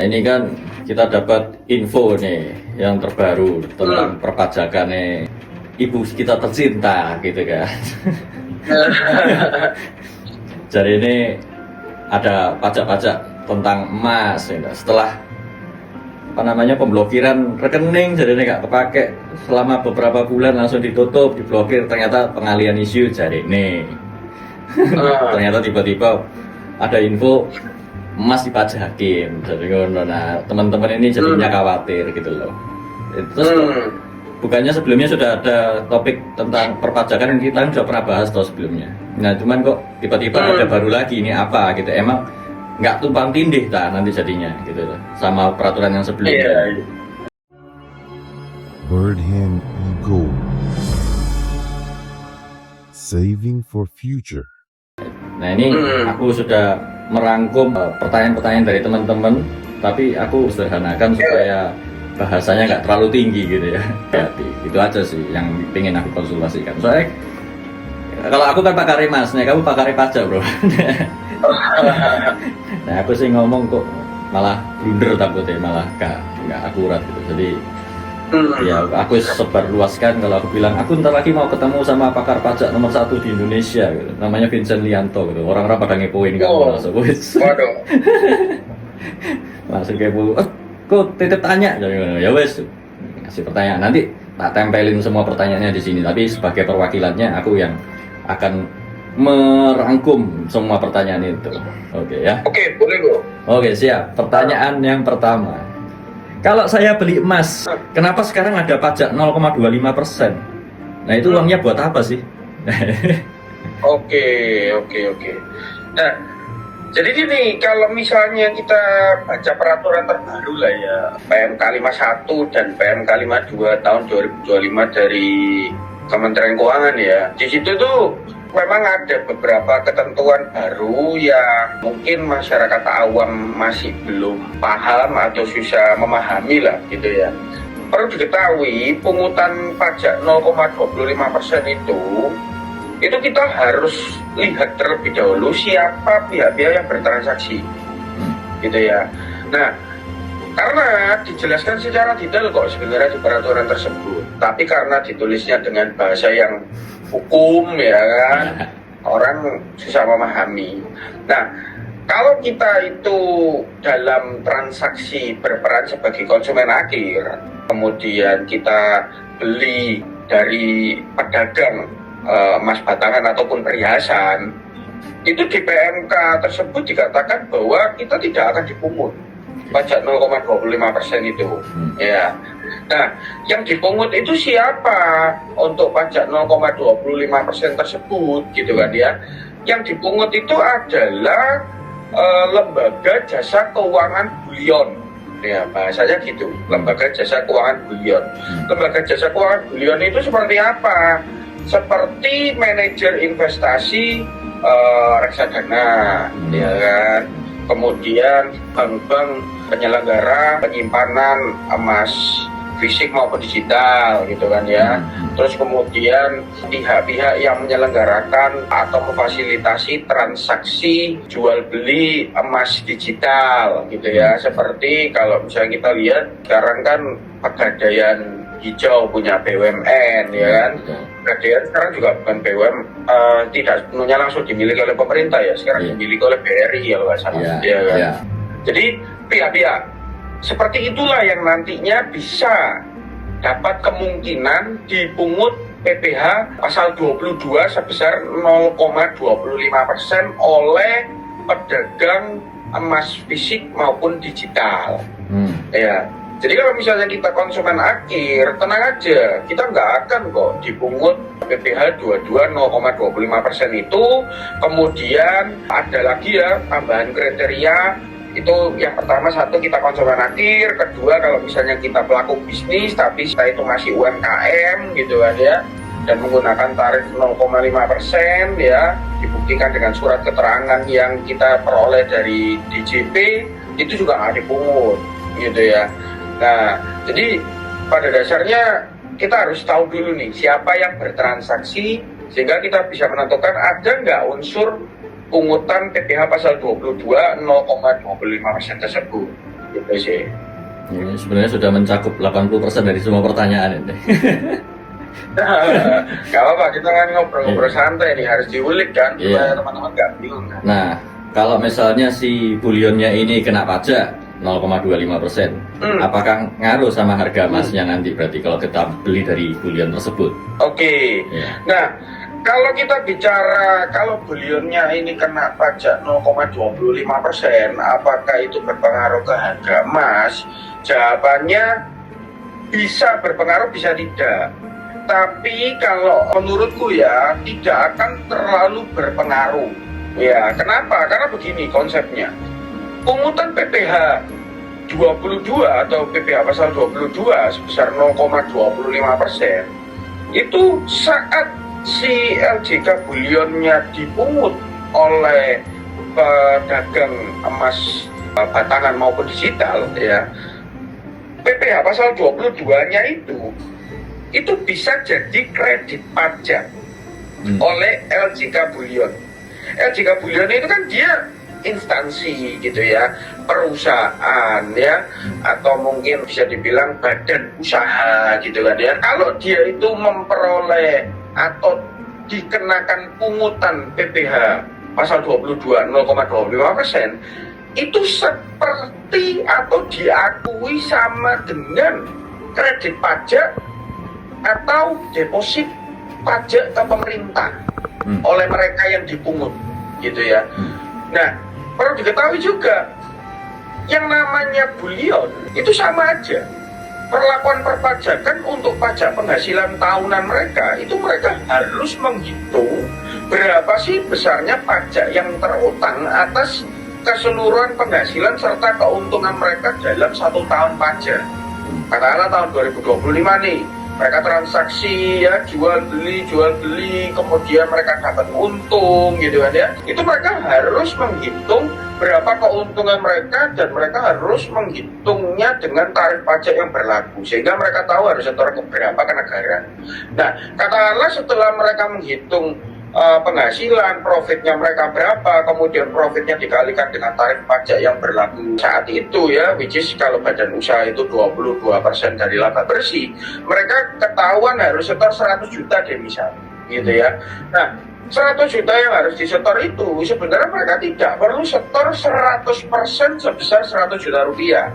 Ini kan kita dapat info nih yang terbaru tentang perpajakan nih ibu kita tercinta gitu kan. Jadi ini ada pajak-pajak tentang emas ya. Setelah pemblokiran rekening, jadi ini nggak kepake selama beberapa bulan langsung ditutup, diblokir, ternyata pengalian isu jadi ini. Ternyata tiba-tiba ada info emas dipajakin, jadi ngono. Nah, teman-teman ini jadinya khawatir gitu loh. Terus bukannya sebelumnya sudah ada topik tentang perpajakan yang kita sudah pernah bahas toh sebelumnya. Nah, cuman kok tiba-tiba ada baru lagi, ini apa gitu? Emang nggak tumpang tindih nanti jadinya gitu loh, sama peraturan yang sebelumnya. Bird Hand Eagle, saving for future. Nah, ini aku sudah merangkum pertanyaan-pertanyaan dari teman-teman, tapi aku sederhanakan supaya bahasanya nggak terlalu tinggi gitu ya. Itu aja sih yang pengen aku konsultasikan. Soalnya kalau aku kan pakar emas, nih kamu pakar pajak bro. Nah, aku sih ngomong kok malah blunder takutnya, malah nggak akurat gitu. Jadi ya aku sebarluaskan kalau aku bilang aku ntar lagi mau ketemu sama pakar pajak nomor 1 di Indonesia gitu. Namanya Vincent Lianto gitu. Orang-orang pada ngepoin kamu langsung. Waduh. Langsung kepo. Kok titip tanya jadi ya wes. Kasih pertanyaan, nanti tak tempelin semua pertanyaannya di sini, tapi sebagai perwakilannya aku yang akan merangkum semua pertanyaan itu. Oke ya. Oke, boleh bro. Oke, siap. Pertanyaan yang pertama. Kalau saya beli emas, kenapa sekarang ada pajak 0,25%? Nah, itu uangnya buat apa sih? Oke. Nah, jadi gini, kalau misalnya kita baca peraturan terbaru lah ya, PMK 51 dan PMK 52 tahun 2025 dari Kementerian Keuangan ya. Di situ tuh memang ada beberapa ketentuan baru yang mungkin masyarakat awam masih belum paham atau susah memahami lah gitu ya. Perlu diketahui pungutan pajak 0,25% itu kita harus lihat terlebih dahulu siapa pihak-pihak yang bertransaksi gitu ya. Nah, karena dijelaskan secara detail kok sebenarnya di peraturan tersebut, tapi karena ditulisnya dengan bahasa yang hukum ya kan, orang susah memahami. Nah, kalau kita itu dalam transaksi berperan sebagai konsumen akhir, kemudian kita beli dari pedagang emas batangan ataupun perhiasan, itu di PMK tersebut dikatakan bahwa kita tidak akan dipungut pajak 0,25% itu ya. Nah, yang dipungut itu siapa untuk pajak 0,25% tersebut gitu kan ya. Yang dipungut itu adalah lembaga jasa keuangan bulion ya, bahasanya gitu, lembaga jasa keuangan bulion. Lembaga jasa keuangan bulion itu seperti apa? Seperti manajer investasi reksadana ya kan, kemudian bank-bank penyelenggara penyimpanan emas fisik maupun digital gitu kan ya. Terus kemudian pihak-pihak yang menyelenggarakan atau memfasilitasi transaksi jual beli emas digital gitu ya. Seperti kalau misalnya kita lihat sekarang kan Pegadaian Hijau punya BUMN ya kan. Pegadaian sekarang juga bukan BUMN, tidak sepenuhnya langsung dimiliki oleh pemerintah ya, sekarang dimiliki oleh BRI ya kalau nggak salah ya kan. Jadi pihak-pihak seperti itulah yang nantinya bisa dapat kemungkinan dipungut PPh pasal 22 sebesar 0,25% oleh pedagang emas fisik maupun digital. Ya. Jadi kalau misalnya kita konsumen akhir, tenang aja, kita nggak akan kok dipungut PPh 22 0,25% itu. Kemudian ada lagi ya tambahan kriteria. Itu yang pertama, satu kita konsumen akhir, kedua kalau misalnya kita pelaku bisnis tapi kita itu masih UMKM gitu kan ya, dan menggunakan tarif 0,5% ya, dibuktikan dengan surat keterangan yang kita peroleh dari DJP, itu juga nggak dipungut gitu ya. Nah, jadi pada dasarnya kita harus tahu dulu nih siapa yang bertransaksi, sehingga kita bisa menentukan ada nggak unsur pungutan PPh pasal 22 0,25% tersebut gitu sih. Ini sebenarnya sudah mencakup 80% dari semua pertanyaan ini. Gak apa-apa, kita kan ngobrol-ngobrol santai nih, harus diulik kan, supaya teman-teman gak bingung kan. Nah, kalau misalnya si bullionnya ini kena pajak 0,25%, apakah ngaruh sama harga emasnya nanti berarti kalau kita beli dari bullion tersebut? Oke. Ya. Nah, kalau kita bicara kalau bullionnya ini kena pajak 0,25%, apakah itu berpengaruh ke harga emas? Jawabannya bisa berpengaruh, bisa tidak. Tapi kalau menurutku ya tidak akan terlalu berpengaruh. Ya, kenapa? Karena begini konsepnya. Pungutan PPh 22 atau PPh pasal 22 sebesar 0,25% itu saat si LJK bullionnya dipungut oleh pedagang emas batangan maupun digital ya, PPh pasal 22-nya itu bisa jadi kredit pajak oleh LJK bullion. LJK bullion itu kan dia instansi gitu ya, perusahaan ya, atau mungkin bisa dibilang badan usaha gitu kan ya. Kalau dia itu memperoleh atau dikenakan pungutan PPh pasal 22 0,25%, itu seperti atau diakui sama dengan kredit pajak atau deposit pajak ke pemerintah oleh mereka yang dipungut gitu ya. Nah, perlu diketahui juga yang namanya bullion itu sama aja. Perlakuan perpajakan untuk pajak penghasilan tahunan mereka itu mereka harus menghitung berapa sih besarnya pajak yang terutang atas keseluruhan penghasilan serta keuntungan mereka dalam 1 tahun pajak. Katakanlah tahun 2025 nih, mereka transaksi ya, jual beli, kemudian mereka dapat untung gitu kan ya. Itu mereka harus menghitung berapa keuntungan mereka dan mereka harus menghitungnya dengan tarif pajak yang berlaku sehingga mereka tahu harus setor ke berapa ke negara. Nah, katakanlah setelah mereka menghitung penghasilan, profitnya mereka berapa, kemudian profitnya dikalikan dengan tarif pajak yang berlaku saat itu ya, which is kalau badan usaha itu 22% dari laba bersih, mereka ketahuan harus setor 100 juta deh misal gitu ya. Nah, 100 juta yang harus disetor itu sebenarnya mereka tidak perlu setor 100% sebesar 100 juta rupiah.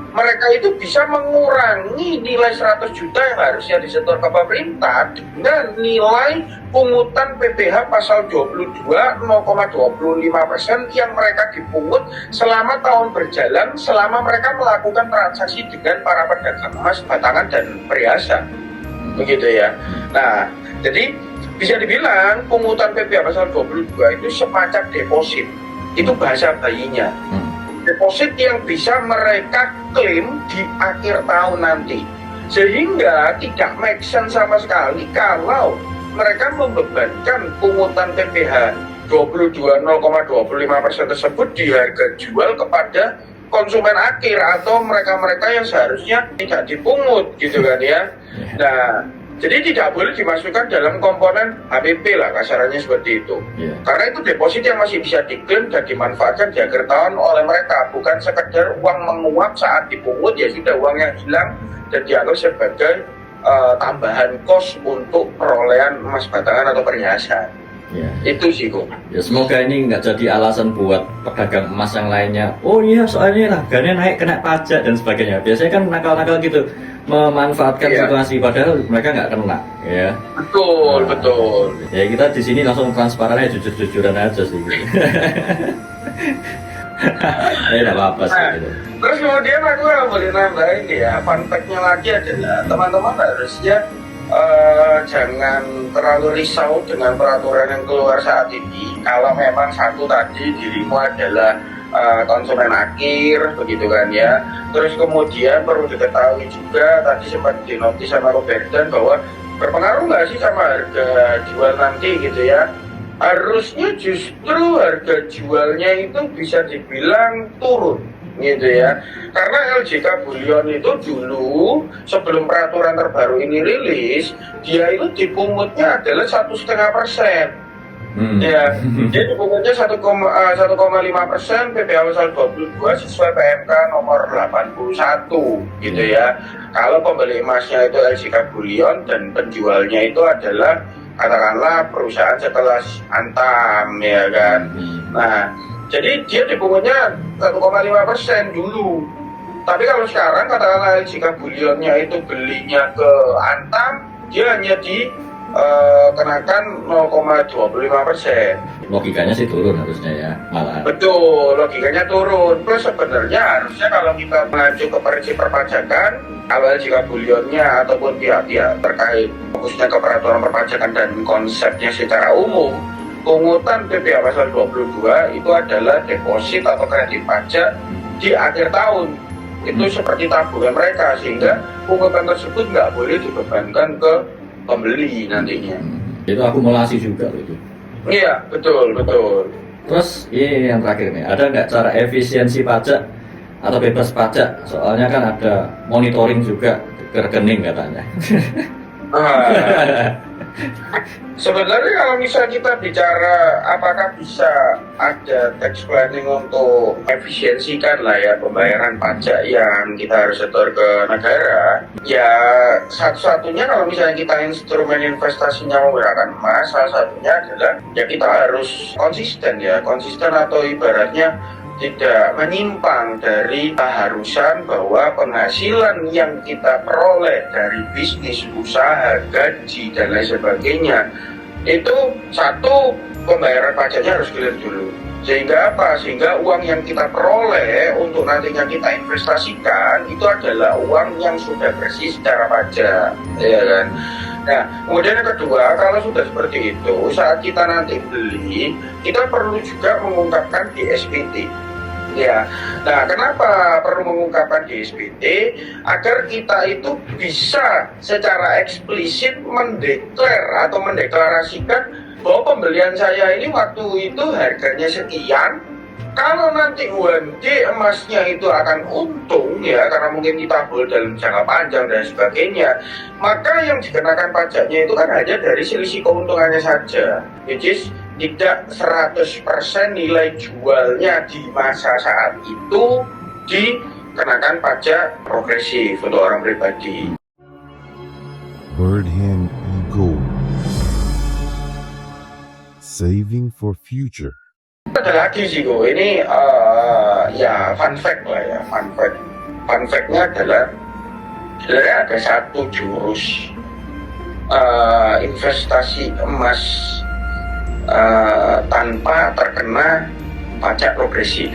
Mereka itu bisa mengurangi nilai 100 juta yang harusnya disetor ke pemerintah dengan nilai pungutan PPh pasal 22 0,25% yang mereka dipungut selama tahun berjalan, selama mereka melakukan transaksi dengan para pedagang emas, batangan, dan perhiasan. Begitu ya. Nah, jadi bisa dibilang pungutan PPh pasal 22 itu semacam deposit. Itu bahasa bayinya. Deposit yang bisa mereka klaim di akhir tahun nanti, sehingga tidak make sense sama sekali kalau mereka membebankan pungutan PPh 22 0,25% tersebut di harga jual kepada konsumen akhir atau mereka-mereka yang seharusnya tidak dipungut gitu kan ya. Nah, jadi tidak boleh dimasukkan dalam komponen HPP lah, kasarannya seperti itu. Karena itu deposit yang masih bisa diklaim dan dimanfaatkan di akhir tahun oleh mereka, bukan sekedar uang menguap saat dipungut, ya sudah uangnya hilang dan dianggap sebagai tambahan kos untuk perolehan emas batangan atau perhiasan. Itu sih kok. Ya semoga ini nggak jadi alasan buat pedagang emas yang lainnya. Oh iya, soalnya harganya naik kena pajak dan sebagainya. Biasanya kan nakal-nakal gitu, memanfaatkan situasi padahal mereka nggak kena, ya. Betul, betul. Ya kita di sini langsung transparan aja, jujur-jujuran aja sih. Gitu. Ya nggak apa-apa sih. Gitu. Terus kemudian aku boleh nambahin ya, fun fact-nya lagi adalah teman-teman harusnya jangan terlalu risau dengan peraturan yang keluar saat ini. Kalau memang satu tadi dirimu adalah konsumen akhir, begitu kan ya. Terus kemudian perlu diketahui juga, tadi sempat dinotis sama Robertan bahwa berpengaruh nggak sih sama harga jual nanti gitu ya. Harusnya justru harga jualnya itu bisa dibilang turun gitu ya, karena LJK Bullion itu dulu sebelum peraturan terbaru ini rilis, dia itu dipungutnya adalah 1,5%. Ya, jadi pokoknya 1,5% PPh pasal 22 sesuai PMK nomor 81 gitu ya. Kalau pembeli emasnya itu LCK Bullion dan penjualnya itu adalah katakanlah perusahaan sekelas Antam ya kan. Nah, jadi dia dibunganya 1,5% dulu. Tapi kalau sekarang katakanlah LCK Bullionnya itu belinya ke Antam, dia hanya kenakan 0,25%. Logikanya sih turun harusnya ya, malah. Betul, logikanya turun. Plus sebenarnya harusnya kalau kita mengacu ke prinsip perpajakan, awal jika bullionnya ataupun pihak-pihak terkait fokusnya ke peraturan perpajakan dan konsepnya secara umum, pungutan PPh pasal 22 itu adalah deposit atau kredit pajak di akhir tahun. Itu seperti tabungan mereka, sehingga pungutan tersebut nggak boleh dibebankan ke pembeli nantinya. Itu akumulasi juga loh itu. Iya, betul. Terus ini yang terakhir nih, ada nggak cara efisiensi pajak atau bebas pajak? Soalnya kan ada monitoring juga ke rekening katanya. Sebenarnya kalau misalnya kita bicara apakah bisa ada tax planning untuk efisiensikan lah ya pembayaran pajak yang kita harus setor ke negara, ya satu-satunya kalau misalnya kita instrumen investasinya menggunakan emas, salah satunya adalah ya kita harus konsisten atau ibaratnya tidak menyimpang dari keharusan bahwa penghasilan yang kita peroleh dari bisnis, usaha, gaji, dan lain sebagainya itu satu, pembayaran pajaknya harus clear dulu. Sehingga apa? Sehingga uang yang kita peroleh untuk nantinya kita investasikan itu adalah uang yang sudah bersih secara pajak, ya kan? Nah, kemudian yang kedua, kalau sudah seperti itu, saat kita nanti beli, kita perlu juga mengungkapkan di SPT. Ya, nah kenapa perlu mengungkapkan di SPT? Agar kita itu bisa secara eksplisit mendeklarasikan bahwa pembelian saya ini waktu itu harganya sekian. Kalau nanti UMD emasnya itu akan untung ya, karena mungkin kita beli dalam jangka panjang dan sebagainya, maka yang dikenakan pajaknya itu kan hanya dari selisih keuntungannya saja, which is tidak 100% nilai jualnya di masa saat itu dikenakan pajak progresif untuk orang pribadi. Bird Hand Eagle. Saving for future. Ada lagi sih kok, ini ya fun fact lah ya, fun factnya adalah sebenarnya ada satu jurus investasi emas tanpa terkena pajak progresif.